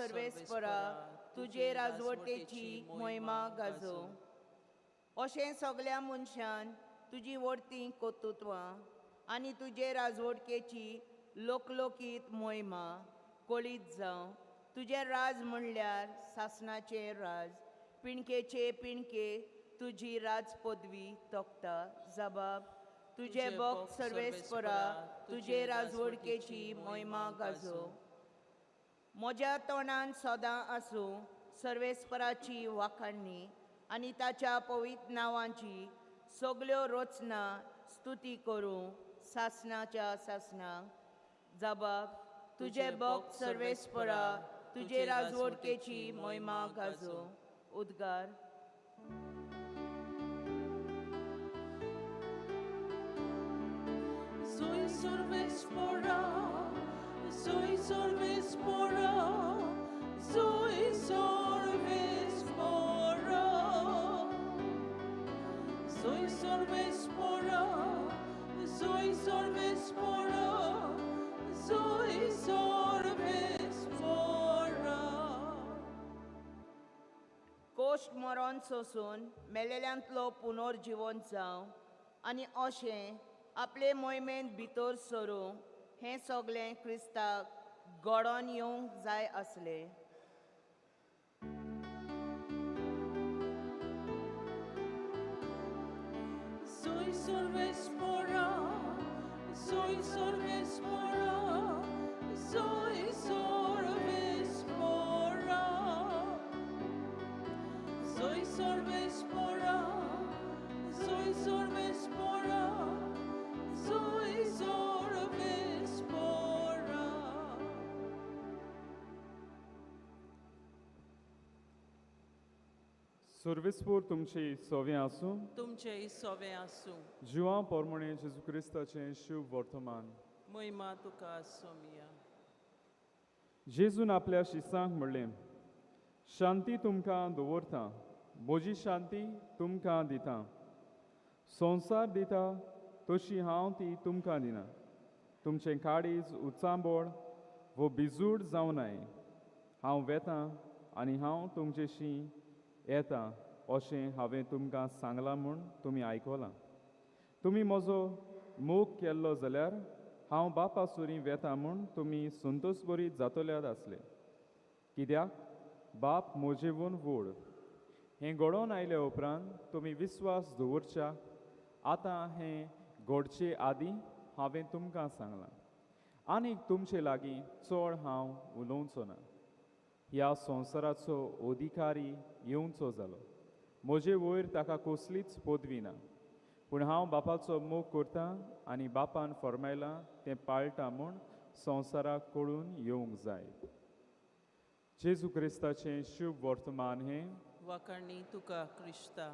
सर्वेस्परा तुजे राजवटेची मोहिमा गाजो. अशें सगळ्या मनशान तुजी वर्ती कोतुत्वां आनी तुजे राजवटकेची लोकलोकीत मोहिमा कोळीत जावं. तुजें राज म्हणल्यार सासणाचें राज. पिणकेचे पिणके तुजी राज पदवी तोखता. जबाब तुजे भक्त सर्वेस्परा तुजे राजवडकेची मोहिमा गाजो. म्हज्या तोंडान सदां आसूं सर्वेस्पराची वाखाणणी आनी ताच्या पवित्र नांवांची सगल्यो रचना स्तुती करूं सासणाच्या सासणाक. जबाब तुजे भक्त सर्वेस्परा तुजे राजवडकेची मोहिमा गाजो. उद्गार Soy सर्वेस्परा, soy सर्वेस्परा, soy सर्वेस्परा, soy सर्वेस्परा, soy सर्वेस्परा, soy सर्वेस्परा. कोश्ट मरण सोसून मेलेल्यांतलो पुनर्जीवन जावं आनी अशें आपले मोहिमेंत भितर सरूं हें सगळें क्रिस्ताक घडोवन येवंक जाय आसलें. Soy सर्वेस्परा, soy सर्वेस्परा, soy सर्वेस्परा, soy सर्वेस्परा, soy सर्वेस्परा, soy सर्वेस्परा. सर्वेस्पोर तुमची सोवें आसूं. तुमचे सोवे आसूं. जिवा पोरमणे जेजू क्रिस्ताचें शुभ वर्तमान. मोहिमा तुका सोमिया. जेजून आपल्या शिसांक म्हणलें, शांती तुमकां दवरता, म्हजी शांती तुमकां दिता. संवसार दिता तशी हांव ती तुमकां दिना. तुमचें काळीज उचांबळ वो बिजूड जावं नाय. हांव वेतां आनी हांव तुमचेशी येता अशें हांवें तुमकां सांगलां म्हूण तुमी आयकलां. तुमी म्हजो मोग केल्लो जाल्यार हांव बापा सुरी वेतां म्हूण तुमी संतोशभरीत जातल्यात आसले. कित्याक बाप म्हजेवून व्हड. हें घडोवन आयले उपरांत तुमी विस्वास दवरच्याक आतां हें घडचे आदीं हांवें तुमकां सांगलां. आनीक तुमचे लागीं चड हांव उलोवचो ना. ह्या संवसाराचो अधिकारी येवचो जालो. म्हजे वयर ताका कसलीच पदवी ना. पूण हांव बापाचो मोग करतां आनी बापान फरमायलां तें पाळटां म्हूण संवसाराक कळून येवंक जाय. जेजू क्रिस्ताचें शुभ वर्तमान हें. वाखाणणी तुका क्रिस्ता.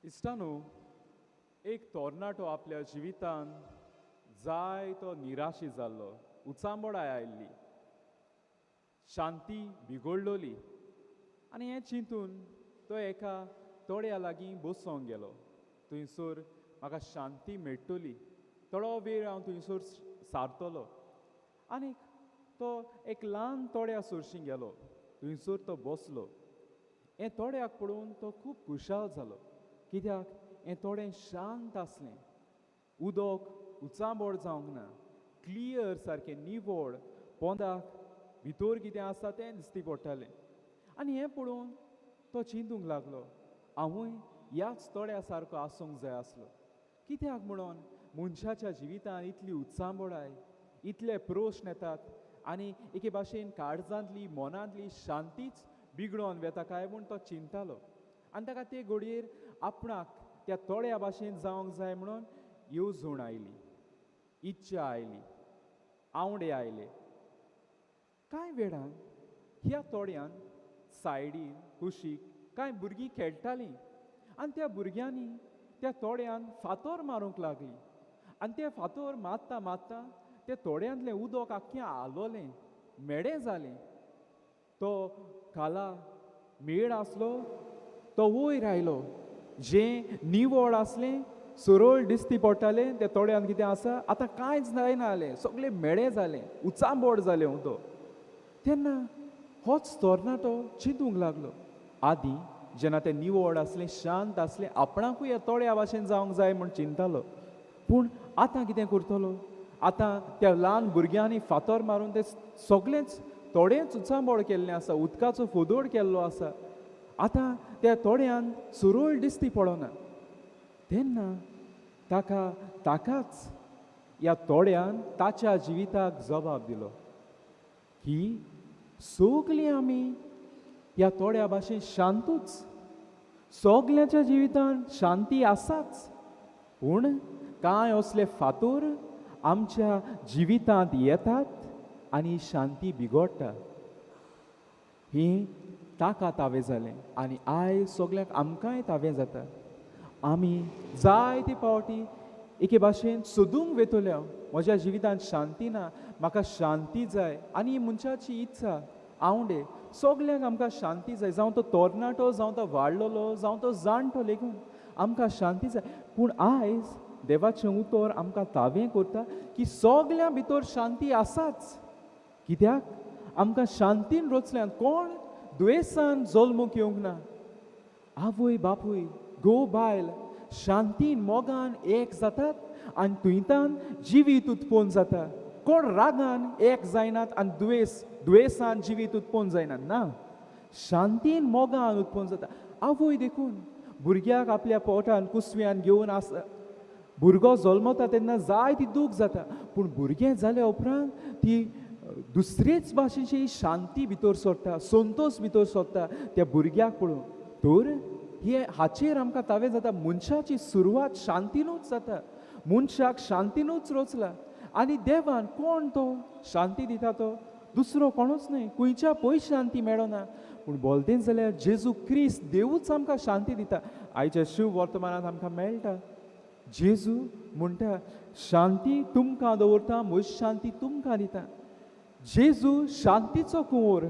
इश्टानो, एक तरणाटो आपल्या जिवितान जायतो निराशी जाल्लो. उचांबळाय आयिल्ली, शांती बिगडलोली आनी हें चिंतून तो एका तोड्या लागीं बसोंक गेलो. थंयसर म्हाका शांती मेळटली, थोडो वेळ हांव थंयसर सारतलो. आनीक तो एक ल्हान तोड्या सरशीं गेलो. थंयसर तो बसलो. हें तोड्याक पळोवन तो खूब खुशाल जालो. कित्याक हें तोडें शांत आसलें. उदक उचांबळ जावंक ना. क्लियर सारकें निवळ. पोंदाक भितर कितें आसा तें दिश्टी पडटालें. आनी हें पळोवन तो चिंतूंक लागलो, हांवूय ह्याच तोड्या सारको आसूंक जाय आसलो. कित्याक म्हणून मनशाच्या जिवितांत इतली उचांबळाय, इतले प्रश्न येतात आनी एके भाशेन काळजांतली मनांतली शांतीच बिगडोन वेता काय म्हूण तो चिंतालो. आनी ताका ते घडयेर आपणाक त्या तोड्या भाशेन जावंक जाय म्हणून येवजण आयली, इच्छा आयली, आवडे आयले. कांय वेळान ह्या तोड्यान सायडीन कुशीक कांय भुरगीं खेळटालीं आनी त्या भुरग्यांनी त्या तोड्यान फातर मारूंक लागलीं. आनी ते फातर मारता मारता ते तोड्यांतलें उदक आख्खें आलोलें, मेडें जालें. तो खाला मेळ आसलो तो वयर आयलो. जें निवळ आसलें सुरळ दिसती पडटाले ते थोड्यान कितें आसा आतां कांयच जायना जालें सगळें मेळें जालें उचांबोड जालें तो तेन्ना होच तरणाटो चिंतूंक लागलो आदी जेन्ना तें निवड आसलें शांत आसलें आपणाकूय ह्या थोड्या भाशेन जावंक जाय म्हूण चिंततालो पूण आतां कितें करतलो आतां त्या ल्हान भुरग्यांनी फातर मारून ते सगळेंच थोडेंच उचांबोड केल्लें आसा उदकाचो फोदोड केल्लो आसा आतां त्या थोड्यान सुरळ दिसती पडना तेन्ना ताकाच ह्या थोड्यान ताच्या जिविताक जबाब दिलो की सगलीं आमी ह्या थोड्या भाशेन शांतूच सगल्याच्या जिवितान शांती आसाच पूण कांय असले फातर आमच्या जिवितांत येतात आनी शांती बिगडटा ही ताका तावें जालें आनी आयज सगल्यांक आमकांय तावें जाता आमी जायते फावटी एके भाशेन सोदूंक वेतोल्या म्हज्या जिवितांत शांती ना म्हाका शांती जाय आनी ही मनशाची इत्सा आवडे सगल्यांक आमकां शांती जाय जावं तो तरणाटो जावं तो वाडलेलो जावं तो जाणटो लेगून आमकां शांती जाय पूण आयज देवाचें उतर आमकां तावें करता की सगल्या भितर शांती आसाच कित्याक आमकां शांतीन रोचल्यान कोण दुयेंसान जल्मूक येवंक ना आवय बापूय घोव बायल शांतीन मोगान एक जातात आनी तुयतान जिवीत उत्पन्न जाता कोण रागान एक जायनात आनी दुयेंसान जिवीत उत्पन्न जायना ना शांतीन मोगान उत्पन्न जाता आवय देखून भुरग्याक आपल्या पोटान कुसव्यान घेवन आसा भुरगो जल्मता तेन्ना जायती दूख जाता पूण भुरगें जाल्या उपरांत ती दुसरेच भाशेची शांती भितर सोडटा संतोश भितर सोडटा त्या भुरग्याक पळोवन तर हे हाचेर आमकां तावें जाता मनशाची सुरवात शांतीनूच जाता मनशाक शांतीनूच रोचला आनी देवान कोण तो शांती दिता तो दुसरो कोणूच न्हय खंयच्या पय शांती मेळना पूण बोलतें जाल्यार जेजू क्रिस्त देवूच आमकां शांती दिता आयच्या शुभ वर्तमानांत आमकां मेळटा जेजू म्हणटा शांती तुमकां दवरता म्हजी शांती तुमकां दिता जेजू शांतीचो कुंवर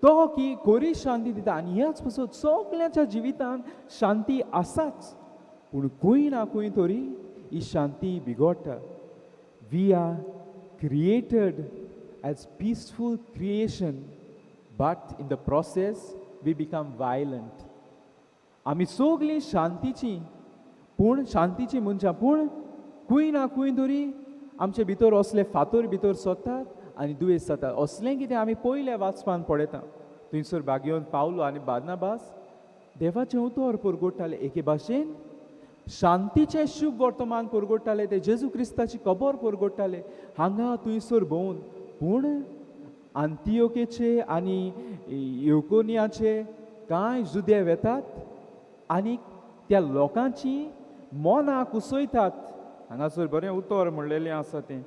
तो की खरी शांती दिता आनी ह्याच पासून सगल्याच्या जिवितांत शांती आसाच पूण खंय ना खंय तरी ही शांती बिगडटा we are created as peaceful creation but in the process we become violent आमी सगलीं शांतीची मनशां पूण खंय ना खंय तरी आमचे भितर असले फातर भितर सोदतात आनी दुयेंस जाता असलें कितें आमी पयल्या वाचपान पळयता थंयसर बागेवन पावलो आनी बार्नाबास देवाचें उतर पुरगोडटाले एके भाशेन शांतीचें शुभ वर्तमान पुरगोडटाले ते जेजू क्रिस्ताची खबर पुरगोडटाले हांगा थंयसर भोंवन पूण आंतियोकेचे आनी युकोनियाचे कांय जुदे वेतात आनी त्या लोकांची मनां कुसयतात हांगासर बरें उतर म्हणलेलें आसा तें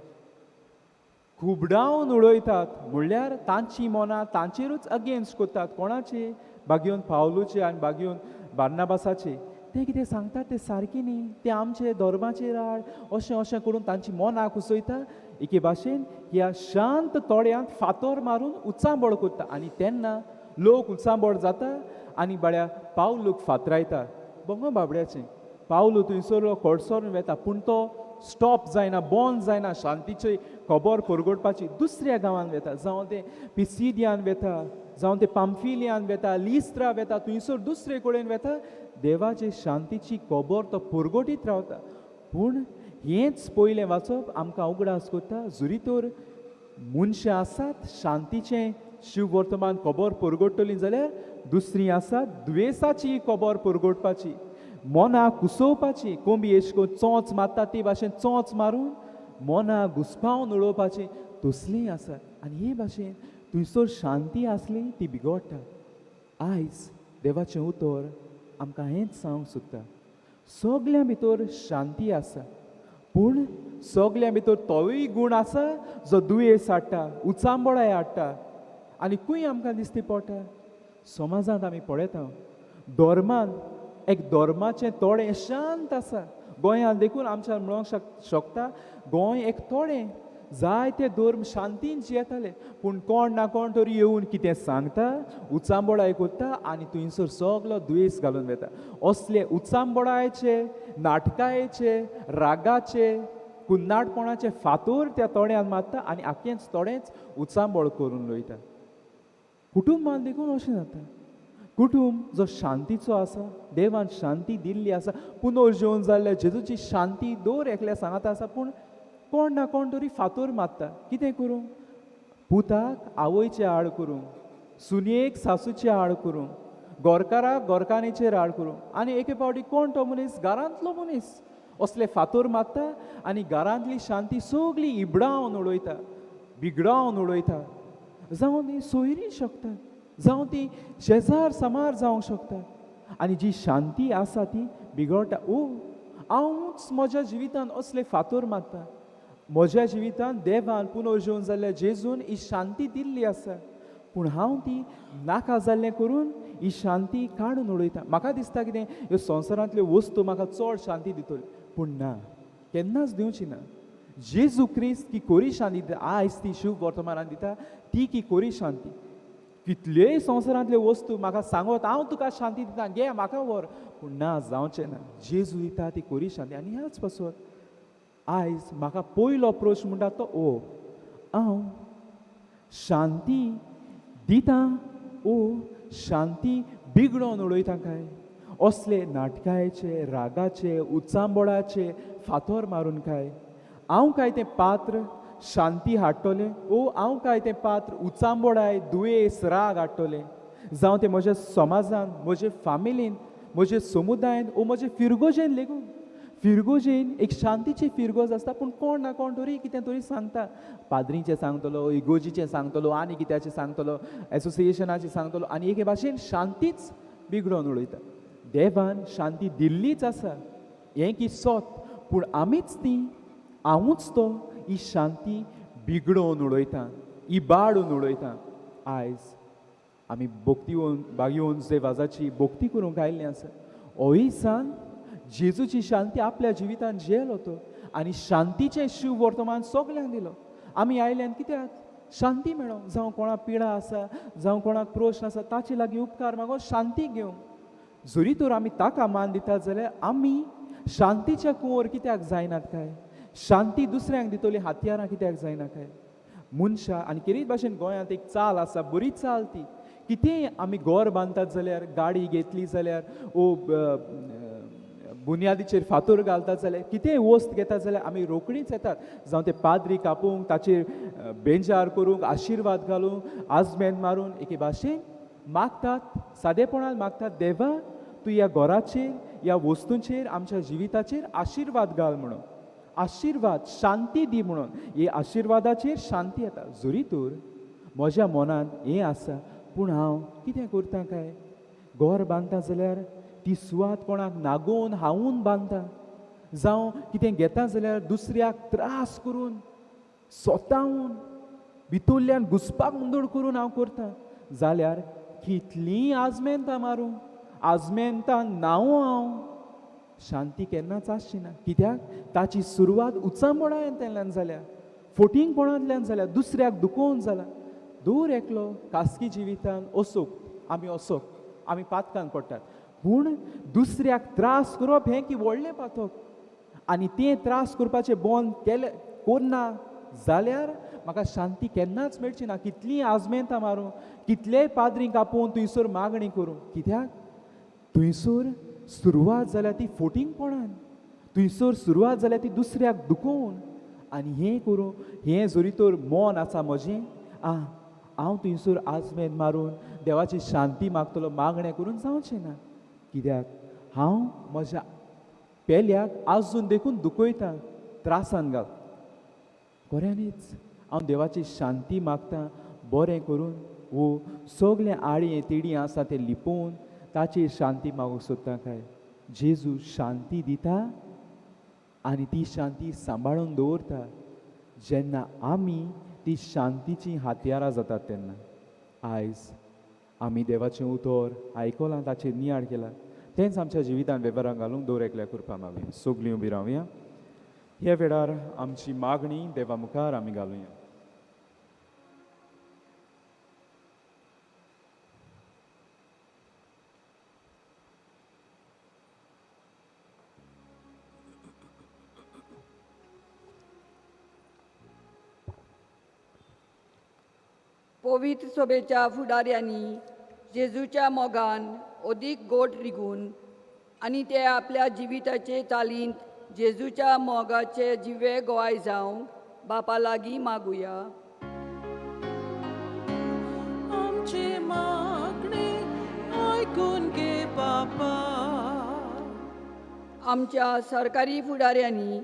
खुबडावन उडयतात म्हणल्यार तांची मनां तांचेरूच अगेन्स्ट करतात कोणाचे बागेवन पावलोचे आनी बागेवन बार्नाबासाचे ते कितें सांगतात ते सारकें न्ही ते आमचे धर्माचेर आड अशें करून तांची मनां कुसयता एके भाशेन ह्या शांत तोड्यांत फातर मारून उचांबड करता आनी तेन्ना लोक उचांबड जाता आनी बाड्या पावलूक फातरायता बंग बाबड्याचें पावलो थंयसर कडसरून वेता पूण तो स्टॉप जायना बंद जायना शांतीची खबर परगोडपाची दुसऱ्या गांवांत वेता जावं ते पिसिडियान वेता जावं ते पाम्फिलियान वेता लिस्त्रा वेता थंयसर दुसरे कडेन वेता देवाचे शांतीची खबर तो परगोटीत रावता पूण हेंच पयलें वाचप आमकां उगडास करता जुरी तर मनशां आसात शांतीचें शिव वर्तमान खबर परगोडटलीं जाल्यार दुसरीं आसात दुयेंसाची खबर परगोडपाची मनां कुसोवपाची कोंबी एश कोन्न चोंच मारता ते भाशेन चोंच मारून मनां घुस्पावन उडोवपाची तसलीं आसात आनी हे भाशेन थंयसर शांती आसली ती बिगडटा आयज देवाचें उतर आमकां हेंच सांगूंक सोदता सगल्या भितर शांती आसा पूण सगल्या भितर तोय गूण आसा जो दुयेंस हाडटा उचांबडाय हाडटा आनी खंय आमकां दिसती पडटा समाजांत आमी पळयता धर्मान एक धर्माचें थोडें शांत आसा गोंयांत देखून आमच्या म्हणूंक शकता गोंय एक थोडें जायते धर्म शांतीन जियेताले पूण कोण ना कोण तरी येवन कितें सांगता उचांबोळ आयकुता आनी थंयसर सगलो दुयेंस घालून वता. असले उचांबोळाचे नाटकायेचे रागाचे कुन्नाटपणाचे फातोर त्या तोड्यान मारता आनी आख्खेंच तोडेंच उचांबोळ करून लयता. कुटुंबान देखून अशें जाता. कुटुंब जो शांतीचो आसा देवान शांती दिल्ली आसा पुनर्जीवन जाल्ल्या जेजूची शांती दर एकल्या सांगाता आसा पूण कोण ना कोण तरी फातोर मारता. कितें करूं? पुताक आवयचे आड करूं, सुनयेक सासूचे आड करूं, गोरकाराक गोरकानीचेर आड करूं आनी एके फावटी कोण तो मनीस घरांतलो मनीस असले फातोर मारता आनी घरांतली शांती सगळी इबडावन उडयता, बिगडावन उडयता. जावं ती सोयरी शकता, जावं ती शेजार समार जावंक शकता आनी जी शांती आसा ती बिगडटा. हांवूच म्हज्या जिवितान असले फातोर मारता. म्हज्या जिवितान देवान पुनर्जीवन जाल्ल्या जेजून ही शांती दिल्ली आसा पूण हांव ती नाका जाल्लें करून ही शांती काडून उडयता. म्हाका दिसता कितें ह्यो संवसारांतल्यो वस्तू म्हाका चड शांती दितल्यो पूण ना, केन्नाच दिवची ना. जेजू क्रिस्त की कोरी शांती दिता आयज ती शुभ वर्तमानान दिता ती की कोरी शांती. कितलेय संवसारांतल्यो वस्तू म्हाका सांगत हांव तुका शांती दिता घे म्हाका व्हर पूण ना जावचें ना. जेजू दिता ती कोरी शांती आनी ह्याच पासून आयज म्हाका पयलो प्रश्न म्हणटा तो हांव शांती दिता शांती बिगडोवन उडयता काय? असले नाटकायेचे रागाचे उचांबोळाचे फातोर मारून काय? हांव काय तें पात्र शांती हाडटलें हांव काय तें पात्र उचांबोळाय दुयेंस राग हाडटलें? जावं तें म्हज्या समाजान म्हजे फामिलीन म्हजे समुदायान म्हजे फिरगोजेन लेगून फिरगोजेन एक शांतीची फिरगोज आसता पूण कोण ना कोण तरी कितें तरी सांगता. पाद्रीचें सांगतलो, इगोजीचें सांगतलो आनी कित्याचें सांगतलो, एसोसिएशनाचें सांगतलो आनी एके भाशेन शांतीच बिगडोवन उडयता. देवान शांती दिल्लीच आसा हें की सोत पूण आमीच ती हांवूच तो ही शांती बिगडोवन उडयता, इबाडून उडयता. आयज आमी भोक्ती बागेवन देवाची भोक्ती करूंक आयिल्लीं आसा. होय सान जेजूची शांती आपल्या जिवितान जियेलो तो आनी शांतीचें शिव वर्तमान सगल्यांक दिलो. आमी आयल्यान कित्याक? शांती मेळो. जावं कोणाक पिडा आसा जावं कोणाक प्रश्न आसा ताचे लागीं उपकार मागो शांती घेवंक. जरी तर आमी ताका मान दितात जाल्यार आमी शांतीच्या कुंवर कित्याक जायनात काय? शांती दुसऱ्यांक दितली हातयारां कित्याक जायना काय? मनशां आनी कितेंच भाशेन गोंयांत एक चाल आसा बरी चाल ती कितेंय आमी घर बांदतात जाल्यार गाडी घेतली जाल्यार बुनयादीचेर फातोर घालतात जाल्यार कितेंय वस्त घेतात जाल्यार आमी रोखडीच येतात. जावं ते पाद्री कापूंक ताचेर बेंजार करूंक आशिर्वाद घालूंक आजमेन मारून एके भाशेन मागतात सादेपणान मागतात देवा तूं ह्या घराचेर ह्या वस्तूंचेर आमच्या जिविताचेर आशिर्वाद घाल म्हणून. आशिर्वाद शांती दी म्हणून. हे आशिर्वादाचेर शांती येता. जरी तर म्हज्या मनान हें आसा पूण हांव कितें करता काय? घर बांदता जाल्यार ती सुवात कोणाक नागोवन हांवून बांदता. जावं कितें घेता जाल्यार दुसऱ्याक त्रास करून स्वताहून भितरल्यान घुसपाक मुंदड करून हांव करता जाल्यार कितलीं आजमेनतां मारूं आजमेनतां नांव हांव शांती केन्नाच आसची ना. कित्याक? ताची सुरवात उचांबोळांतल्यान जाल्या, फोटिंगपणांतल्यान जाल्या, दुसऱ्याक दुखोवन जाला. दूर एकलो खासगी जिवितान असोक आमी पातकान पडटात पूण दुसऱ्याक त्रास करप हें की व्हडलें पातक आनी तें त्रास करपाचें बंद करना जाल्यार म्हाका शांती केन्नाच मेळची ना. कितलीं आजमेनतां मारूं कितलेय पाद्री कापून थंयसर मागणी करूं कित्याक? थंयसर सुरवात जाल्या ती फोटिंगपणान, थंयसर सुरवात जाल्या ती दुसऱ्याक दुखोवन आनी हें करूं हें जरी तर मन आसा म्हजें हांव थंयसर आजमेन मारून देवाची शांती मागतलो मागणें करून जावचें ना. कित्याक? हांव म्हज्या पेल्याक आजून देखून दुखयता त्रासान घाल. खऱ्यांनीच हांव देवाची शांती मागतां बरें करून सगलें आडयें तिडीं आसा तें लिपोवन ताचेर शांती मागूंक सोदता काय? जेजू शांती दिता आनी ती शांती सांबाळून दवरता जेन्ना आमी ती शांतीची हातयारां जातात तेन्ना. आयज आमी देवाचें उतर आयकलां ताचेर नियाळ केला तेंच आमच्या जिवितान वेव्हारांत घालूंक दवर एकल्या करपा मागुया. सगलीं उबी रावया. ह्या वेळार आमची मागणी देवा मुखार आमी घालुया. पवित्र सभेच्या फुडाऱ्यांनी जेजूच्या मोगान अदीक गोट रिगून आनी ते आपल्या जिविताचे चालींत जेजूच्या मोगाचे जिवे गोवाय जावंक बापा लागीं मागुया. आमची मागणी ऐकून घे बापा. आमच्या सरकारी फुडाऱ्यांनी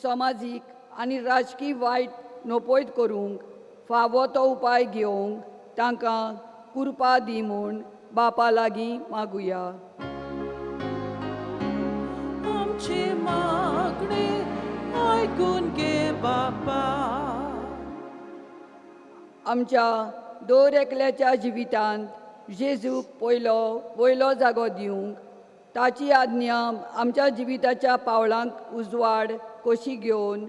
समाजीक आनी राजकीय वायट नोपयत करूंक फावो तो उपाय घेवंक तांकां कृपा दी म्हूण बापा लागीं मागुया. आमची मागणी ऐकून घे बापा. आमच्या दर एकल्याच्या जिवितांत जेजूक वयलो जागो दिवंक ताची आज्ञा आमच्या जिविताच्या पावलांक उजवाड कशी घेवन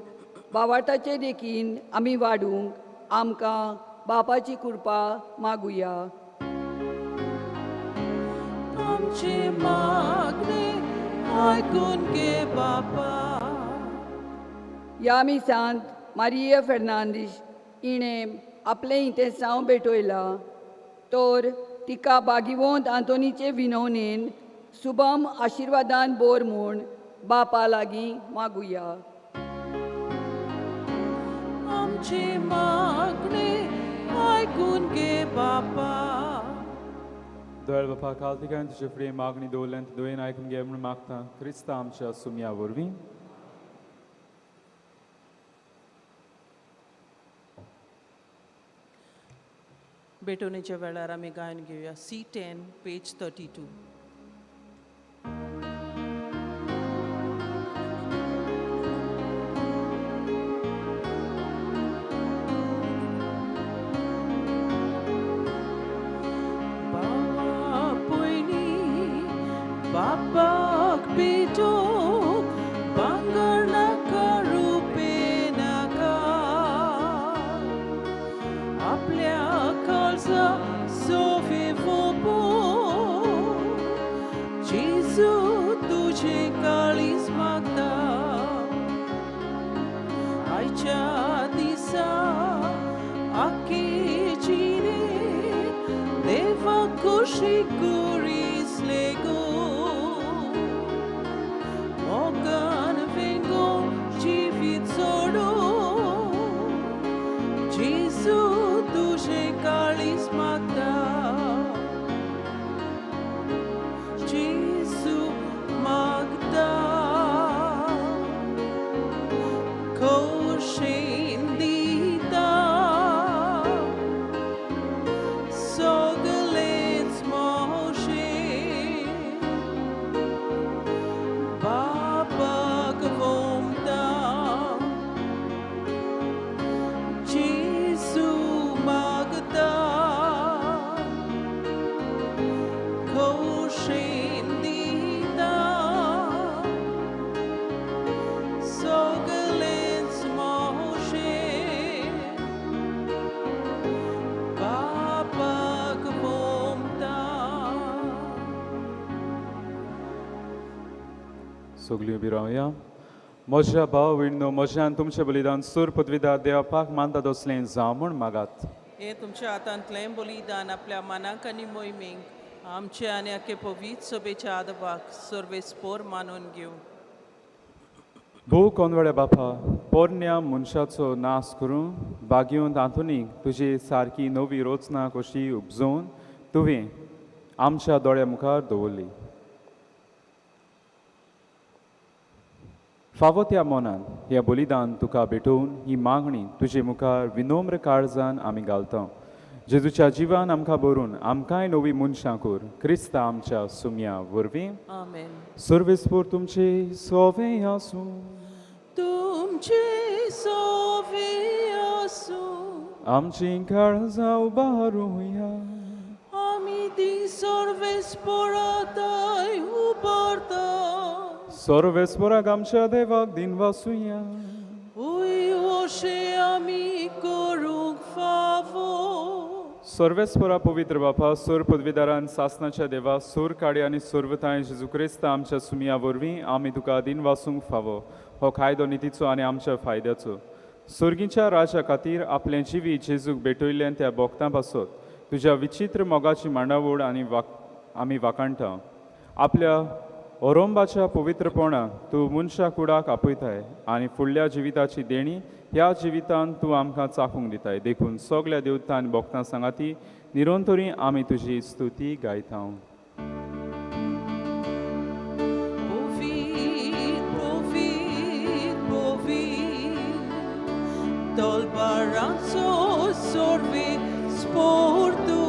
वावरताचे देखीन आमी वाडूंक आमकां बापाची कृपा मागुया. आमची मागणी ऐकून घे बापा. ह्या मिसांत मारिया फेर्नांदीस हिणें आपलें इतेसांव भेटयलां तर तिका भागिवंत आंतोनीचे विनवणेन शुभम आशिर्वादान बोर म्हूण बापा लागीं मागुया. आमची मागणी ऐकून घे बापा. दयाळ बापा कालतिकान तुजे फुडें मागणी दवरल्यान दोयेन आयकून घे म्हूण मागता क्रिस्ता आमच्या सुमया वरवीं. भेटवणेच्या वेळार आमी गायन घेवया C10 page 32. Bapak beto banggar naka rupe naka आपल्या काळजा सोफे फोपो जेजू तुझे काळीज मागता. आयच्या दिसा आखे जिणे देवा खुशी कुरिसले गो. मोगान वेंगो जिवीत सोडो जेजू तुझे काळीज मागता. जेजू मागता खोशेन दिता सगळेच मोशेन बापाक वोमता. जेजू मागता खोशेन दिता सगळेच मोशेन बापाक वोमता. सगळीं उबी रावया. म्हज्या भाव विण्णो म्हज्यान तुमचें बलिदान सूर पदवीदार देवापाक मानता दसलें जावं म्हूण मागात. हे तुमच्या हातांतलें बलिदान आपल्या मनाक आनी मोहिमेक आमचे आनी आखे पवित्र सभेच्या आदबाक सर्वेस्पोर मानून घेवं. भोव कोनवड्या बापा पोरण्या मनशाचो नाश करून बागेवंत आंतोनीक तुजी सारकी नवी रोचना कशी उपजोवन तुवें आमच्या दोळ्या मुखार दवरली. फावो त्या मोनान ह्या बलिदान तुका भेटोवन ही मागणी तुजे मुखार विनम्र काळजान आमी घालता. जेजूच्या जिवान आमकां बरोवन आमकांय नवी मनशां कोर क्रिस्ता आमच्या सुमया वरवीं. आमेन. सर्वेस्पोर तुमचे सोवें आसूं. तुमचे सोवे आसूं. आमची काळजां उबारूया. आमी ती सर्वेस्पोराताय उबारता. सर्वेस्पराक आमच्या देवाक दिन वासुया Ui oxe ami koruk favo. सर्वेस्परा पवित्र बापा सोर पदवीदारान सासनाच्या देवा सोर काडी आनी सोर्वताय जेजू क्रिस्त आमच्या सुमिया वरवीं आमी तुका दिन वासूंक फावो हो कायदो नितीचो आनी आमच्या फायद्याचो सर्गीच्या राजा खातीर आपलें जिवी जेजूक भेटयलें त्या भोगतां पासत तुज्या विचित्र मोगाची मांडावळ आमी वाकाणटा आपल्या ओरोंबाच्या पवित्रपणाक तूं मनशा कुडाक आपयताय आनी फुडल्या जिविताची देणी ह्या जिवितांत तूं आमकां चाखूंक दिताय देखून सगल्या देवतां आनी भोगतां सांगाती निरंतरी आमी तुजी स्तुती गायता Dolbaranzo sorve sportu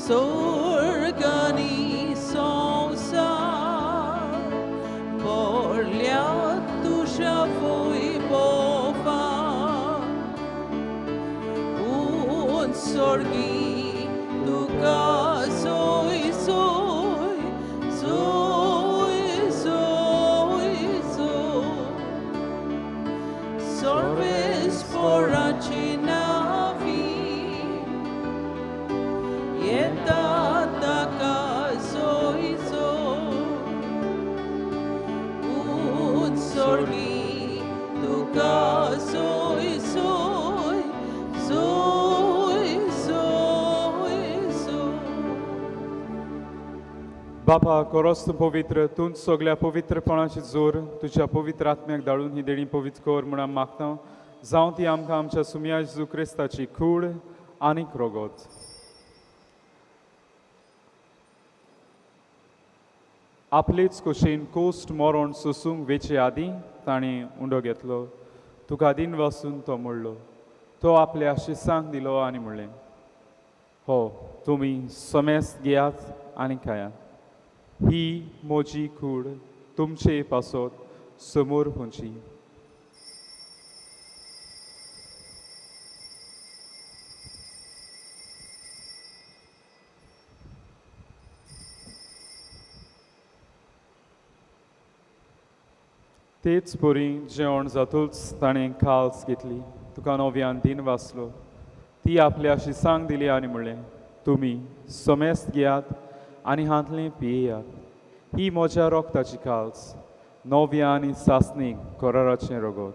Sorgani sonsa Porlia tusha voi bova Un sorgi tuka soy soy soy soy soy Sorves poracinavi Yeta taka soy soy Un sorgi tuka soy soy soy soy soy बापा कोरोस्त पवित्र तूं सगल्या पवित्रपणाची जोर तुज्या पवित्र आत्म्याक धाडून ही देणी पवित्र कर म्हूण हांव मागता जावं ती आमकां आमच्या सुमिया जेजू क्रिस्ताची खूड आनीक रोगोत आपलीच कुशीन कोस्ट मोरोन सोसूंक वेचे आदीं ताणें उंडो घेतलो तुका दिन वासून तो म्हणलो तो आपल्या शिसांक दिलो आनी म्हणलें हो तुमी समेस्त घेयात आनी खायात ही मोजी कूड तुमचे पासत समोर खंयची तेच पोरी जेवण जातूच ताणें खाल्स घेतली तुका नव्यान दिन वाचलो ती आपल्या शिसांक दिली आनी म्हणलें तुमी समेस्त घेयात आनी हातलें पियेयात ही म्हज्या रोगताची खाल्स नव्या आनी सासणीक कोराराचें रोगोत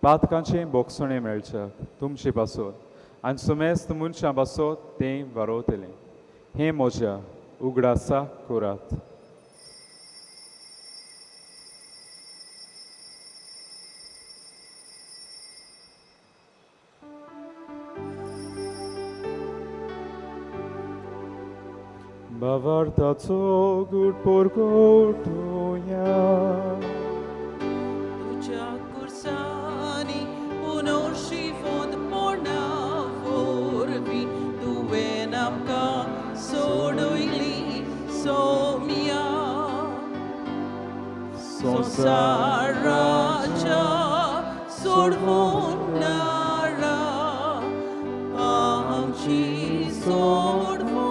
पातकांचें बोगसणें मेळच्याक तुमचे पासत आनी समेस्त मनशां पासत तें वारोवतलें हें म्हज्या उगडासाक कोरात Bavartaco gud porgotoja Tuja kursani unoshi fond porna vorvi Tu venamka sodoili somia Sosaraja sorvonara Amchi sorvonko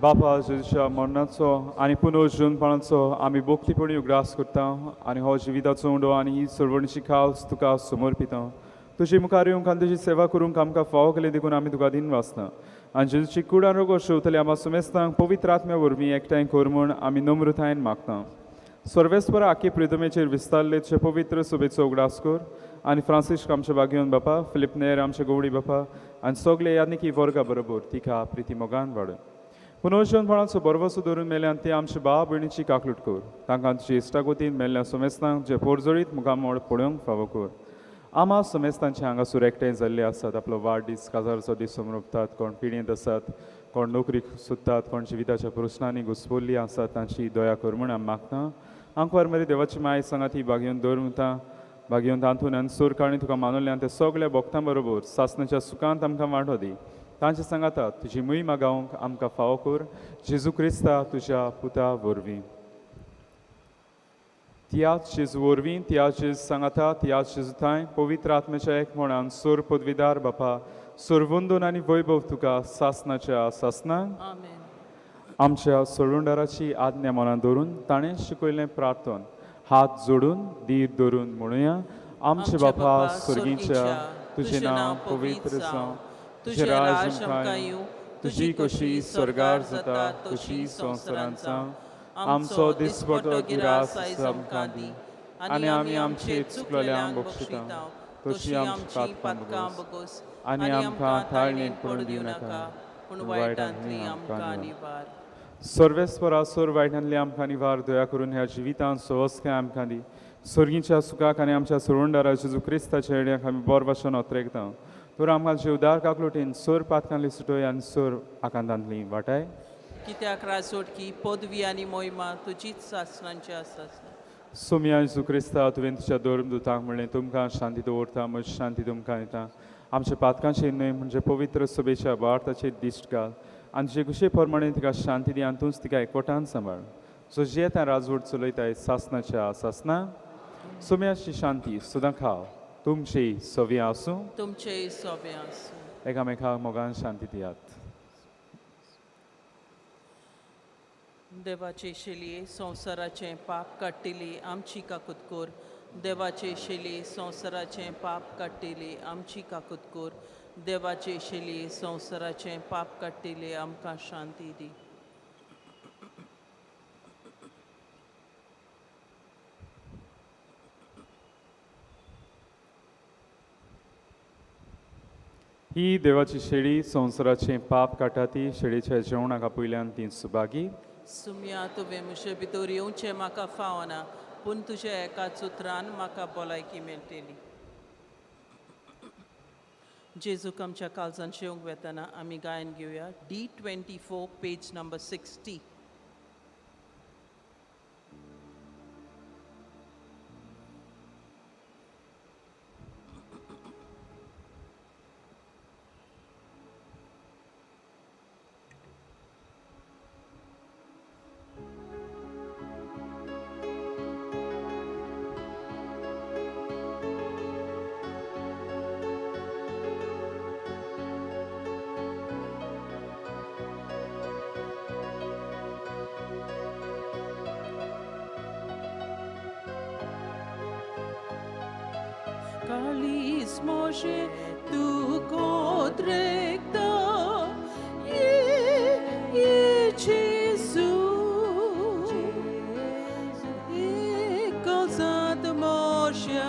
बापा जेजूच्या मरणाचो आनी पुनर्जीवनपणाचो आमी भोक्तीपणी उगडास करता आनी हो जिविताचो उंडो आनी ही सर्वणीची खाल्स तुका समर्पिता तुजी मुखार येवंक आनी तुजी सेवा करूंक आमकां फावो केले देखून आमी तुका दिन वाचता आनी जेजूची कुडान रोगो शेवतले आम्हा सुमेस्तांक पवित्र आत्म्या वरवीं एकठांय कर म्हूण आमी नम्रतायेन मागता सर्वेस्पर आख्खे प्रितमेचेर विस्तारलेचे पवित्र सभेचो उगडास कर आनी फ्रांसीस आमचे बागेवन बापा फिलिप नेर आमचे गवडी बापा आनी सगळे यानिकी वर्गा बरोबर तिका प्रिती मोगान वाडय पुनर्जीवनपणाचो बरवसो धरून मेल्यान ते आमचे भाव भयणीची काकलूट कर तांकां तुजी इश्टागोतीन मेल्ल्या समेस्तांक जे पोरजोळीत मुखामोड पळोवंक फावो कर आमा समेस्तांचे हांगासर एकठांय जाल्ले आसात आपलो वाडदीस काजारचो दीस समोरतात कोण पिणेंत आसात कोण नोकरी सोदतात कोण जिविताच्या प्रस्नांनी घुसपल्लीं आसात तांची दया कर म्हूण हांव मागता आंकवार मरे देवाची माय सांगात ही बागेवन दवरता बागेवन तांतून आनी सोर काणी तुका मानवल्यान ते सगल्या भोगतां बरोबर सासणाच्या सुखांत आमकां वांटो दी तांचे सांगातात तुजी मोहीम गावंक आमकां फावो कर जेजू क्रिस्ता तुज्या पुता वरवीं तियाच जेजू वरवीं तियाच जेजू सांगाता तियाच जेजू थंय पवित्र आत्म्याच्या एक म्हणान सोर पदवीदार बापा सोरवंदून आनी वैभव तुका सासनाच्या सासनाक Amen. आमच्या सोडूंडाराची आज्ञा मनात दवरून ताणें शिकयल्लें प्रार्थन हात जोडून दीर धरून म्हणुया. आमचे बापा स्वर्गीच्या तुझे नांव पवित्र जावं, तुझे राज आमकां येवं, तुजी कशी स्वर्गार जाता तशी संवसारांत जावं. आमचो दिसपटो गिरास आयज आमकां दी, आनी आमी आमचे चुकलेल्यांक बक्षिता तशी आमची पातकां बगोस, आनी आमकां थाळणेंत पडूं दिवं नाका, पूण वायटांतली आमकां निवार. सर्वेस्परा सोर वायटांतली आमकां निवार, दया करून ह्या जिवितांत सोवस्काय आमकां दी. स्वर्गीच्या सुखाक आनी आमच्या सोडूंडारा जेजू क्रिस्ताच्या येड्याक आमी बोर भाशेन ओतरेकता. तर आमकां जीवदार काकलोटीन सोर पातकांतली सुटोय आनी सोर आकांतांतली वाटाय. कित्याक रासोट की पदवी आनी मोहिमा तुजीच सासणांची आसा. सोम्या जेजू क्रिस्ता तुवें तुज्या धर्म दुतांक म्हणलें तुमकां शांती दवरता, म्हजी शांती तुमकां दिता. आमच्या पातकांचेर न्हय म्हणजे पवित्र सभेच्या वार्ताचेर दिश्ट घाल आनी जे कुशे प्रमाणे तिका शांती दी आनी तूंच तिका एकवटान सांबाळ. सो जे त्या राजवट चलयताय सासनाच्या सासना सोम्याची शांती सदां खाव तुमची सवी आसूं, तुमचे सोबे आसूं. एकामेकाक मोगान शांती दियात. देवाचे शेलये संवसाराचें पाप काडटिली आमची काकुतकोर. देवाचे शेलये संवसाराचें पाप काडटिली आमची काकुतकोर. देवाचे शेलये संवसाराचें पाप काडटिली आमकां शांती दी. ही देवाची शेळी संवसाराचें पाप काडटा ती शेळीच्या जेवणाका पयल्यान ती सुभागी. सुम्या तुवें म्हजे भितर येवचें म्हाका फावना, पूण तुज्या एकाच उतरान म्हाका भलायकी मेळटली. जेजूक आमच्या काळजान शेवंक वेताना आमी गायन घेवया. D24 page number 60. Kalis Moshe tu kodrekta ye Jesus ye kalzat Moshe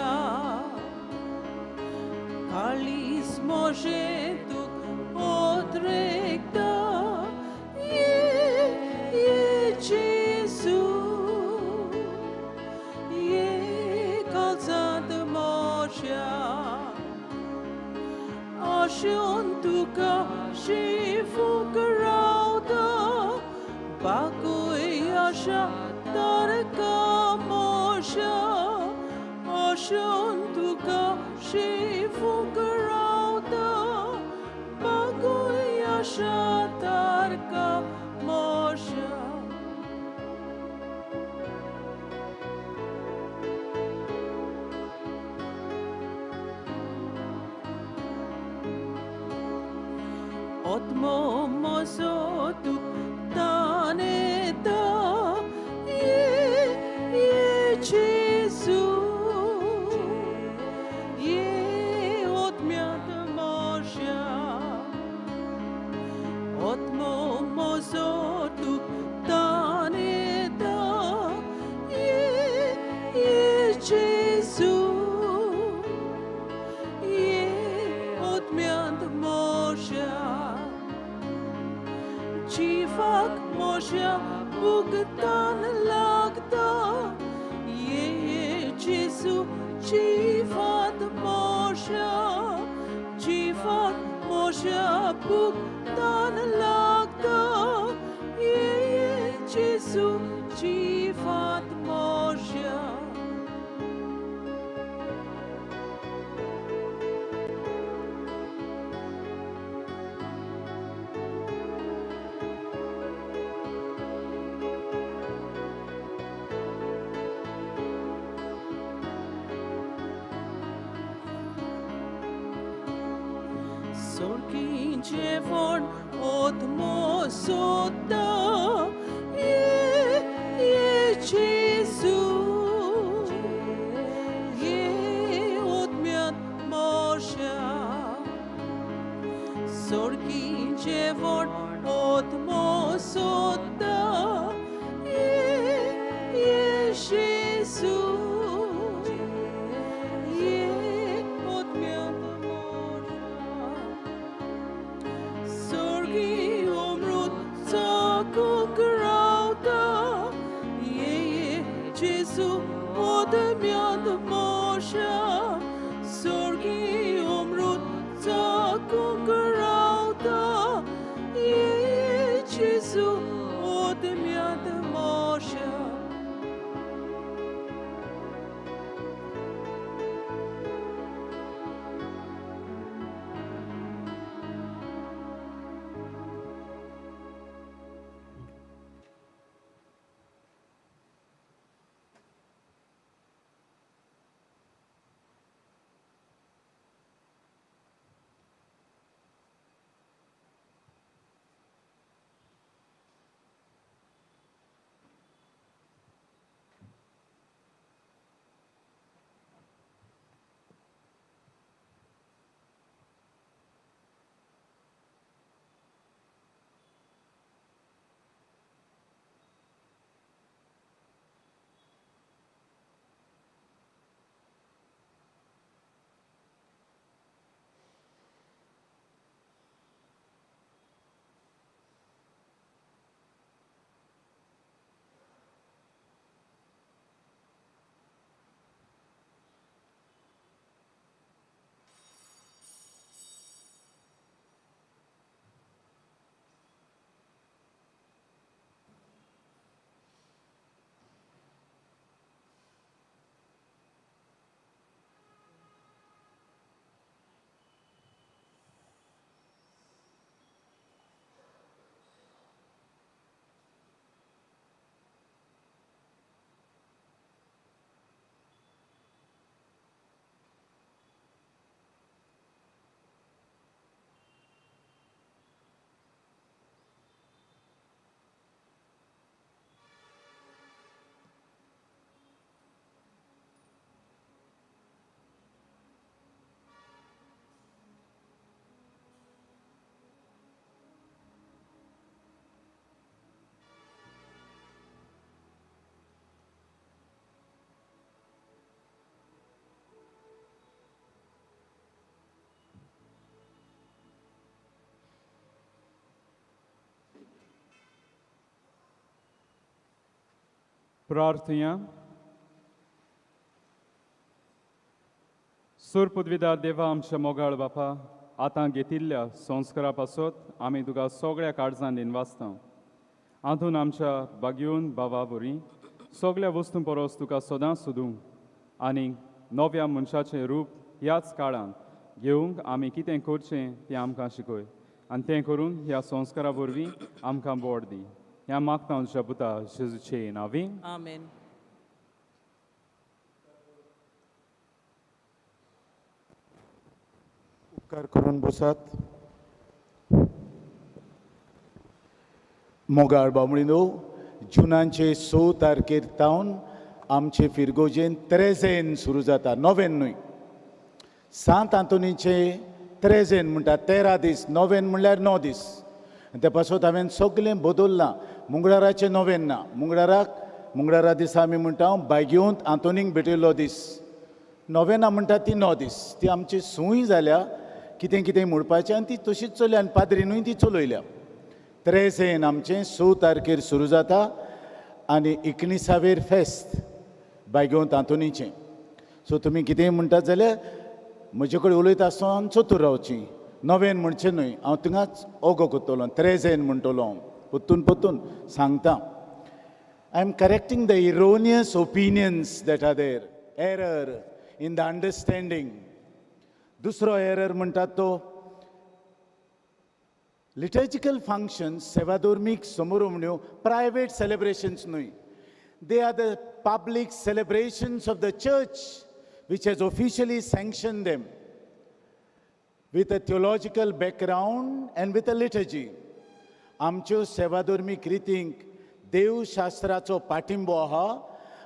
Kalis Moshe tu kodrekta ye Jesus ye kalzat Ashun tuka shifu karauda Bakui asha tarka mosha Ashun tuka shifu karauda Bakui asha tarka mosha. Otmo mozotu taneta ye Jesus ye otmiat mosha Otmo mozotu taneta ye Jesus ye otmiat mosha Chifak Moshe Bugtan Lagda Ye Jesu Chifat Moshe Chifat Moshe Bugtan Lagda Ye Jesu Chifat Moshe. Sorgi jevon od mosoda ye Jesu ye odmiat Moshe Sorgi jevon od mosoda ye Jesu ye odmiat Moshe Sorgi omrut takukrauda ye Jesu odmiat Moshe Sorgi omrut takukrauda ye Jesu odmiat Moshe प्रार्थना सूर पदवीदार देवा आमच्या मोगाळ बापा आतां घेतिल्ल्या संस्कारा पासत आमी तुका सगळ्या काळजान दिन वाचता आतून आमच्या बागयून बाबा बरी सगळ्या वस्तूं परस तुका सदांच सोदूंक आनी नव्या मनशाचें रूप ह्याच काळान घेवंक आमी कितें करचें तें आमकां शिकय आनी तें करून ह्या संस्कारा वरवीं आमकां बोड दी ह्या मागता तुज्या पुता जेजूचे नांवी Amen. उपकार करून बसात मोगाळ बामणीनो जुनांचे 6 तारखेर तावन आमचे फिरगोजेन 13 सुरू जाता 9 न्हय सांत आंतोनीचे 13 म्हणटा 13 दीस 9 म्हणल्यार 9 दीस ते पासत हांवें सगळें बदललां मंगळाराचें 9 ना मंगळारा दिसा आमी म्हणटा बायगियोंत आंतोनीक भेटयल्लो दीस 9 म्हणटा ती 9 दीस ती आमची सूय जाल्या कितें कितें म्हणपाचें आनी ती तशीच चलल्या आनी पाद्रीनूय ती चलयल्या 13 आमचें 6 तारखेर सुरू जाता आनी 19वेर फेस्त बायगियोंत आंतोनीचें सो तुमी कितेंय म्हणटात जाल्यार म्हजे कडेन उलयता आसतना चतूर रावचीं 9 म्हणचें न्हय हांव थिंगाच ओगो करतलो 13 म्हणटलो पोत्तून सांगता I am correcting the erroneous opinions that are there error in the understanding दुसरो एरर म्हणटात तो लिटर्जिकल फंक्शन्स सेवाधर्मीक समारंभण्यो प्रायवेट सेलिब्रेशन्स न्हय they are the public celebrations of the church which has officially sanctioned them. with a theological background and with a liturgy. आमच्यो सेवाधर्मीक रितींक देवशास्त्राचो पाठिंबो आहा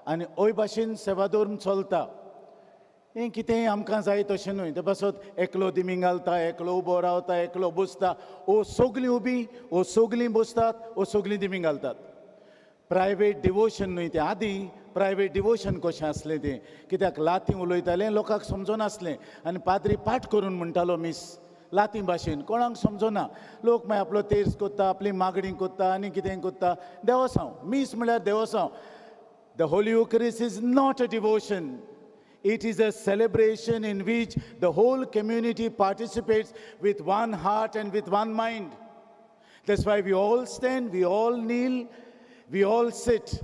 आनी ओय भाशेन सेवाधर्म चलता. हें कितेंय आमकां जाय तशें न्हय. ते पासत एकलो दिमी घालता, एकलो उबो रावता, एकलो बसता, ओ सगलीं उबी, ओ सगलीं बसतात, ओ सगलीं दिमी घालतात. प्रायवेट डिवोशन न्हय तें. आदीं प्रायवेट डिवोशन कशें आसलें तें, कित्याक लातीन उलयतालें, लोकांक समजनासलें आनी पाद्री पाठ करून म्हणटालो मीस लातीन भाशेन, कोणाक समजना. लोक मागीर आपलो तेर्स कोत्ता, आपली मागणी कोत्ता आनी कितें कोत्ता. देवसांव, मीस म्हळ्यार देवसांव. The holy Eucharist is not a devotion. It is a celebration in which the whole community participates with one heart and with one mind. That's why we all stand, we all kneel, we all sit.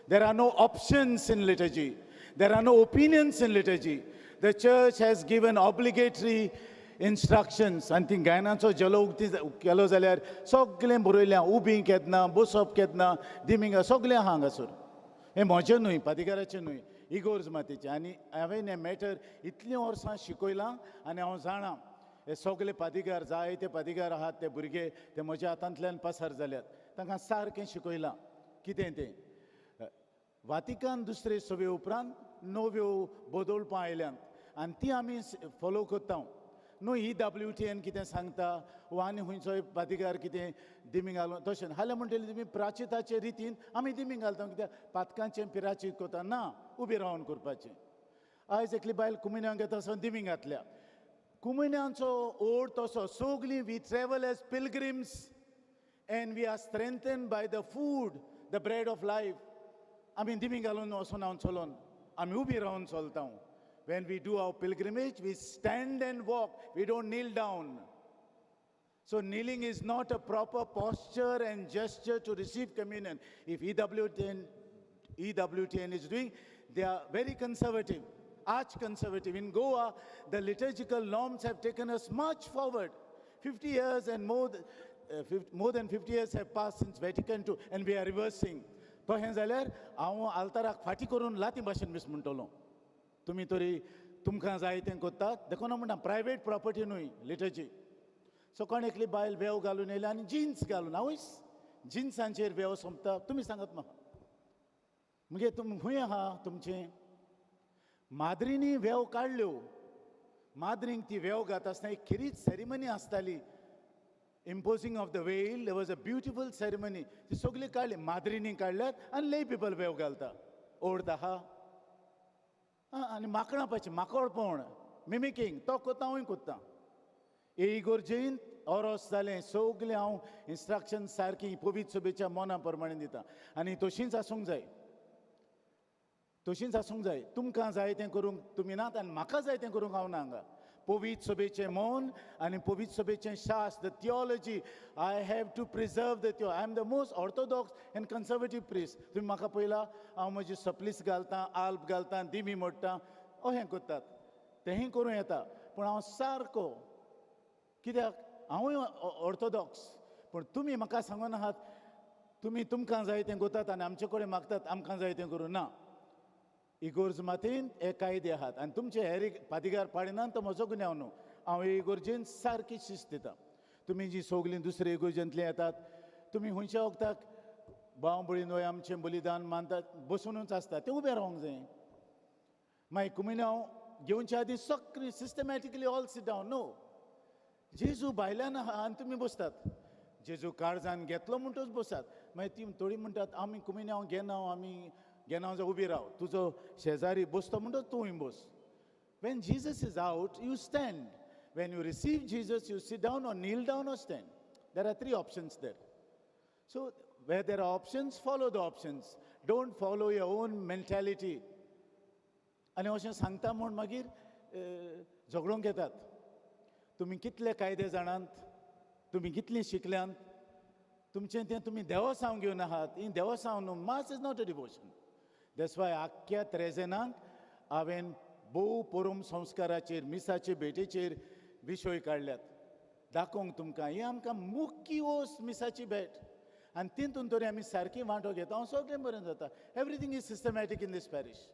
There are no options in liturgy. There are no opinions in liturgy. The church has given obligatory instructions. And think गायनाचो जलो उक्ती केलो जाल्यार सगळें बरयल्या. उबीं केदना, बसप केदना, दिमिंगा सगळें आहा हांगासर. हें म्हजें न्हय, पादिकाराचें न्हय, इगोर्ज मातीचें. आनी हांवें हें मॅटर इतलीं वर्सां शिकयलां आनी हांव जाणां हे सगळे पादिकार जायते पादिकार आहात ते भुरगे ते म्हज्या हातांतल्यान पासार जाल्यात. तांकां सारकें शिकयलां कितें तें. वातिकान दुसरे सवे उपरांत नव्यो बदलपां आयल्यात आनी ती आमी फॉलो कोत्ता. न्हू EWTN कितें सांगता वो आनी खंयचोय पादिकार कितें दिमी घालून तशें हाल्या म्हणटली तुमी प्राचिताचे रितीन आमी दिमी घालता. कित्याक पातकांचें पिराचीत कोता ना, उबी रावन करपाचें. आयज एकली बायल कुमिन्यांक येता आसतना दिमी घातल्या. कुमिन्यांचो ओड तसो सगलीं we travel as pilgrims and we are strengthen by the food, the bread of life. आमी दिमी घालून वचून हांव चलोन आमी उबी रावन चलता. When we do our pilgrimage, we stand and walk. We don't kneel down. So kneeling is not a proper posture and gesture to receive communion. If EWTN is doing, they are very conservative, arch conservative. In Goa, the liturgical norms have taken us much forward. 50 years and more than 50 years have passed since Vatican II, and we are reversing. तो हें जाल्यार हांव आल्ताराक फाटी करून लातीन भाशेन मीस म्हणटलो. तुमी तरी तुमकां जाय तें कोत्तात. देखून हांव म्हणटा प्रायवेट प्रॉपर्टी न्हय लिटरची. सो कोण एकली बायल वेव घालून येयल्या आनी जिन्स घालून आवयस जिन्सांचेर वेव सोंपता. तुमी सांगात म्हाका म्हणजे तुमी खंय आहा तुमचें. माद्रीनी वेव काडल्यो. माद्रींक ती वेव घात आसतना एक खिरीच सेरिमनी आसताली. imposing of the veil, there was a beautiful ceremony. ती सगळी काडली, माद्रीनी काडल्यात आनी लय पीपल वेव घालता. ओढ आहा आनी माकणापाचें माकोडपण मिमिकींग तो कोत्ता हांवूय कोत्ता. हे इगोर्जेंत ओरोस जालें सगलें हांव इंस्ट्रक्शन सारकीं पवित्र सभेच्या मोना प्रमाणे दिता. आनी तशींच आसूंक जाय, तशींच आसूंक जाय. तुमकां जाय तें करूंक तुमी नात आनी म्हाका जाय तें करूंक हांव ना हांगा. पवित्र सभेचें मोन आनी पवित्र सभेचें शास्त्र, the theology, I have to preserve the थियो. I am the most orthodox and conservative priest. तुमी म्हाका पयला हांव म्हजी सप्लीस घालतां, आल्प घालतां, दिमी मोडटां, अहें कोत्तात. तेंय करूं येता पूण हांव सारको. कित्याक हांवूय ऑर्थोडॉक्स. पूण तुमी म्हाका सांगून आहात तुमी तुमकां जाय तें कोतात आनी आमचे कडेन मागतात आमकां जाय तें करूं. ना, इगोर्ज मातीन हे कायदे आहात आनी तुमचे हेर पादिकार पाडिनात तो म्हजो गुन्यांव न्हू. हांव इगोर्जेन सारकी शिस्त दिता. तुमी जी सगलीं दुसरे इगोर्जेंतलीं येतात तुमी खंयच्या वखदाक भाव भयण वय आमचें बलिदान मानतात बसूनच आसता तें उबें रावंक जाय. मागीर कुमिन्यांव घेवच्या आदी सगळीं systematically all sit down. No, जेजू भायल्यान आहा आनी तुमी बसतात. जेजू काळजान घेतलो म्हणटच बसात. मागीर ती थोडीं म्हणटात आमी कुमिन्यांव घेना, आमी घेना जाल्यार उबी राव. तुजो शेजारी बसतो म्हणटच तूंय बस. When Jesus is out, you stand. When you receive Jesus, you sit down or kneel down or stand. There are 3 options there. So where there are options, follow the options. Don't follow your own mentality. आनी अशें सांगता म्हूण मागीर झगडोंक येतात. तुमी कितले कायदे जाणात, तुमी कितलीं शिकल्यांत, तुमचें तें तुमी देवसांव घेवन आहात. ही देवसांव न्हू. Mass is not a devotion. That's why आख्ख्या त्रेजेनाक हांवें भोव परम संस्काराचेर मिसाचे भेटेचेर विशय काडल्यात. दाखोवंक तुमकां ही आमकां मुख्य वस्त मिसाची भेट आनी तितून तरी आमी सारकी वांटो घेता. हांव सगळें बरें जाता. Everything is systematic in this parish.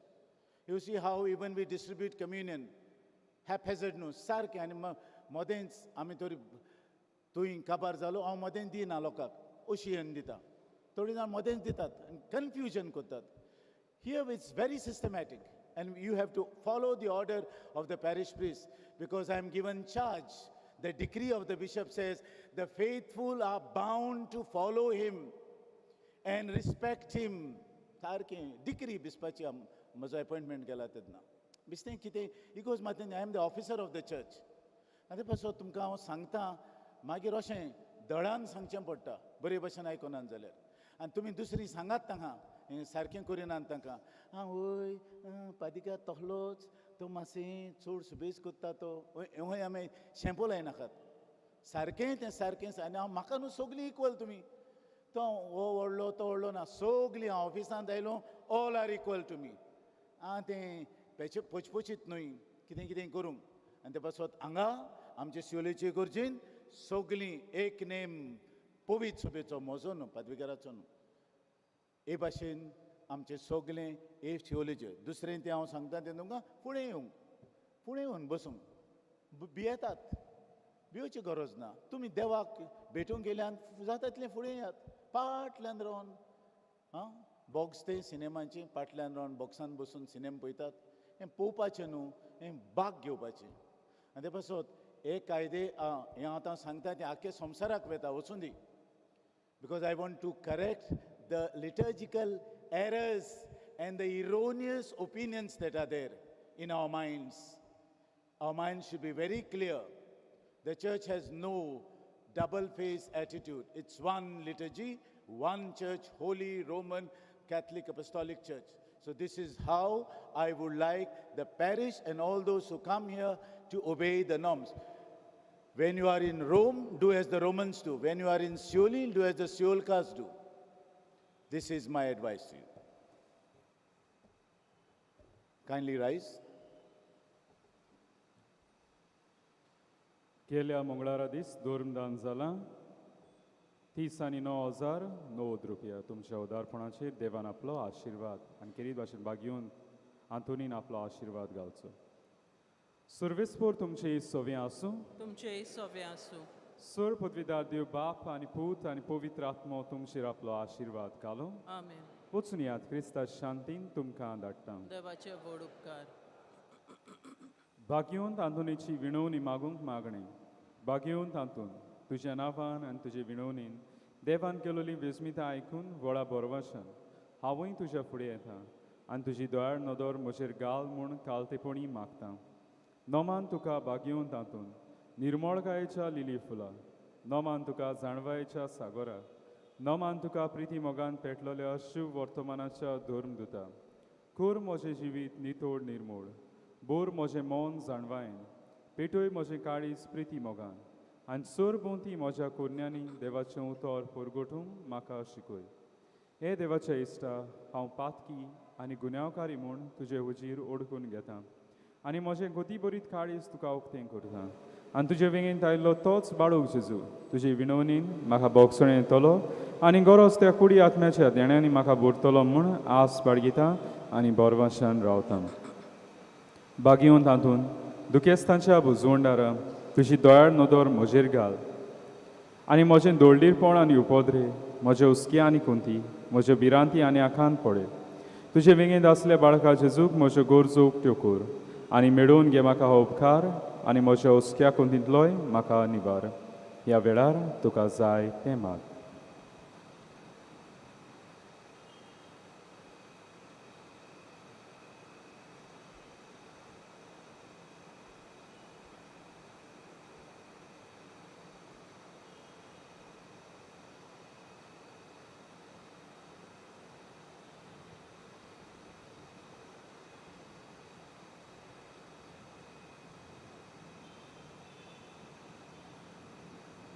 You see how even we distribute communion haphazard न्हू सारकें. आनी मदेंच आमी तरी तुवें काबार जालो हांव मदें दिना लोकांक अशी हेन दिता थोडी जाण मदेंच दितात कन्फ्युजन करतात here it's very systematic and you have to follow the order of the parish priest because I am given charge. The decree of the bishop says the faithful are bound to follow him and respect him. सारकें decree बिस्पाची म्हजो appointment केला तेन्ना बिस्तें कितें he goes मातून I am the officer of the church आनी पासून तुमकां हांव सांगता मागीर अशें दळान सांगचें पडटा बरे भशेन आयकोनात जाल्यार आनी तुमी दुसरी सांगात तांकां हें सारकें करिनात तांकां वय पादिका तहलोच तो मातशें चड सुबेज करता तो हय आमी शॅम्पू लायनाकात सारकें तें सारकें आनी हांव म्हाका न्हू सगलीं इक्वल तुमी तो हो व्हडलो तो व्हडलो ना सगलीं हांव ऑफिसांत आयलो all are equal to me तें पचपचीत न्हय कितें कितें करूंक आनी ते पासत हांगा आमचे सियोलेचे इगर्जेन सगलीं एक नेम पवित्र सभेचो म्हजो न्हू पादवेकाराचो न्हू हे भाशेन आमचे सगळें हे सियोलेचे दुसरें तें हांव सांगता तें तुमकां फुडें येवन बसूंक भियेतात भिवची गरज ना तुमी देवाक भेटूंक गेल्यान जाता तितलें फुडें येयात फाटल्यान रावन बॉक्स ते सिनेमाची फाटल्यान रावन बॉक्सान बसून सिनेमा पळयतात हें पळोवपाचें न्हू हें भाग घेवपाचें आनी ते पासत हे कायदे हें आतां सांगता तें आख्खे संवसाराक वेता वचून दी because I want to correct the liturgical errors and the erroneous opinions that are there in our minds. Our minds should be very clear. The church has no double-faced attitude. It's one liturgy, one church, Holy Roman Catholic Apostolic Church. So this is how I would like the parish and all those who come here to obey the norms. When you are in Rome, do as the Romans do. When you are in Siolim, do as the Siolkas do. This is my advice to you. Kindly rise. गेल्या मंगळारा दीस धोर्मदान जालां 30,09,090 रुपया तुमच्या उदारपणाचेर देवान आपलो आशिर्वाद आनी केरीत भाशेन भाग्यून आंतोनीन आपलो आशिर्वाद घालचो सर्वेस्पोर तुमचे सोवें आसूं तुमचे सोवें आसूं सर पदवीदार देव बाप आनी पूत आनी पवित्र आत्मो तुमचेर आपलो आशिर्वाद घालो आमेन वचून यात क्रिस्ताच्या शांतीन तुमकां धाडटा देवाचे व्हड उपकार भाग्योंत आंतोनीची विणवणी मागूंक मागणें भाग्योंत आंतून तुज्या नांवान आनी तुजे विणवणीन देवान केलोली वेजमिता आयकून व्हडा बोरवाशान हांवूय तुज्या फुडें येता आनी तुजी दोळार नदर म्हजेर घाल म्हूण कालतेपणी मागता नोमान तुका भाग्योंत आंतून निर्मळकायेच्या लिली फुलां नोमान तुका जाणवायेच्या सागोरा नोमान तुका प्रिती मोगान पेटलोल्या शुभ वर्तमानाच्या धर्म दुता कोर म्हजें जिवीत नितोड निर्मूळ बोर म्हजें मौन जाणवायेन पेटोय म्हजें काळीज प्रिती मोगान आनी सोर भोंवती म्हज्या कोरण्यांनी देवाचें उतर परगोटूंक म्हाका शिकय हे देवाच्या इश्टा हांव पातकी आनी गुन्यांवकारी म्हूण तुजे हुजीर ओडकून घेता आनी म्हजें गोती बरीत काळीज तुका उक्तें करता आनी तुजे वेगेंत आयिल्लो तोच बाळूक जेजू तुजे विणवणीन म्हाका बोगसणें येतलो आनी गरज त्या कुडी आत्म्याच्या देण्यांनी म्हाका भरतलो म्हूण आस बाळगिता आनी बोरवाशान रावता बागयोंत हातून दुखेस्तांच्या बुजवंडारा तुजी दोळार नदर म्हजेर घाल आनी म्हजें दोळडीरपण आनी उपद्रे म्हजे उस्की आनी कुंती म्हज्यो भिरांती आनी आखांत पडय तुजे वेगेंत आसल्या बाळका जेजूक म्हज्यो गरजो उक्त्यो कर आनी मेळोवन घे म्हाका हो उपकार आनी म्हज्या उस्क्या कुंतींतलोय म्हाका निवार ह्या वेळार तुका जाय तें माग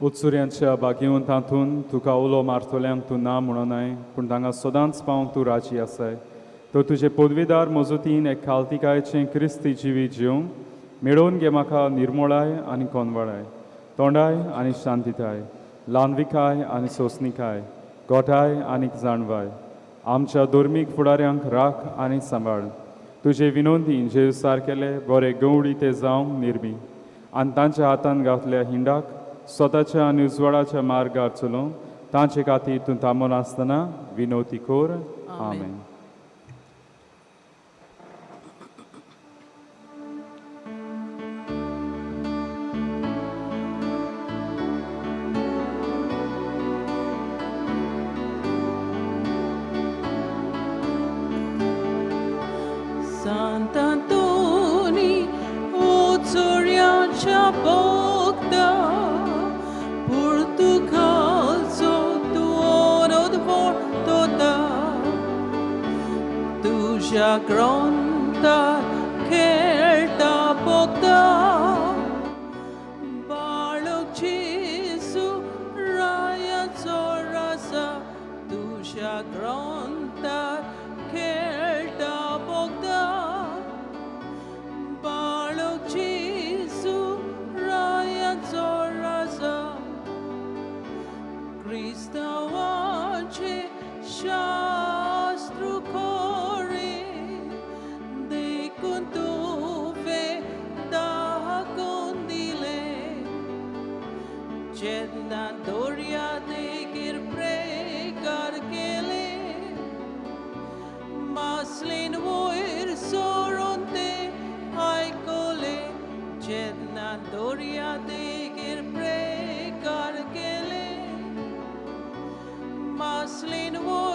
उत्सुऱ्यांच्या बागेवंत हातून तुका उलो मारतल्यांक तूं ना म्हणनाय पूण तांकां सदांच पावंक तूं राजी आसाय तो तुजे पदवीदार मजतीन एक खालतिकायेचें क्रिस्ती जिवीत जिवंक मेळोवन घे म्हाका निर्मळाय आनी कोनवळाय तोंडाय आनी शांतीताय ल्हानविकाय आनी सोंसणिकाय गोठाय आनी जाणवाय आमच्या धर्मीक फुडाऱ्यांक राख आनी सांबाळ तुजे विनोंदीन जेजू सारकेले बरे गवळी ते जावंक निर्मी आनी तांच्या हातान घातल्या हिंडाक स्वताच्या आनी उजवाडाच्या मार्गार चलोवंक तांचे खातीर तूं थांबून आसतना विनवती कोर. आमेन. Sant'Antoni, Ozzoriancia Bogda, Portugal, Tuono Dvortoda, Tuja Gronda, Kerta Bogda, Barlok Jesu, Raya Zorasa, Tuja Gronda, Kerta Bogda, Barlok Jesu, Raya Zorasa, Krista Wache, Shastru Kore, De Kuntuve, Da Kundile, Jedna Doria de Girpre Karkele, Maslin Voir Soronte, Aikole, Jedna Doria de Girpre Karkele, Maslin Voir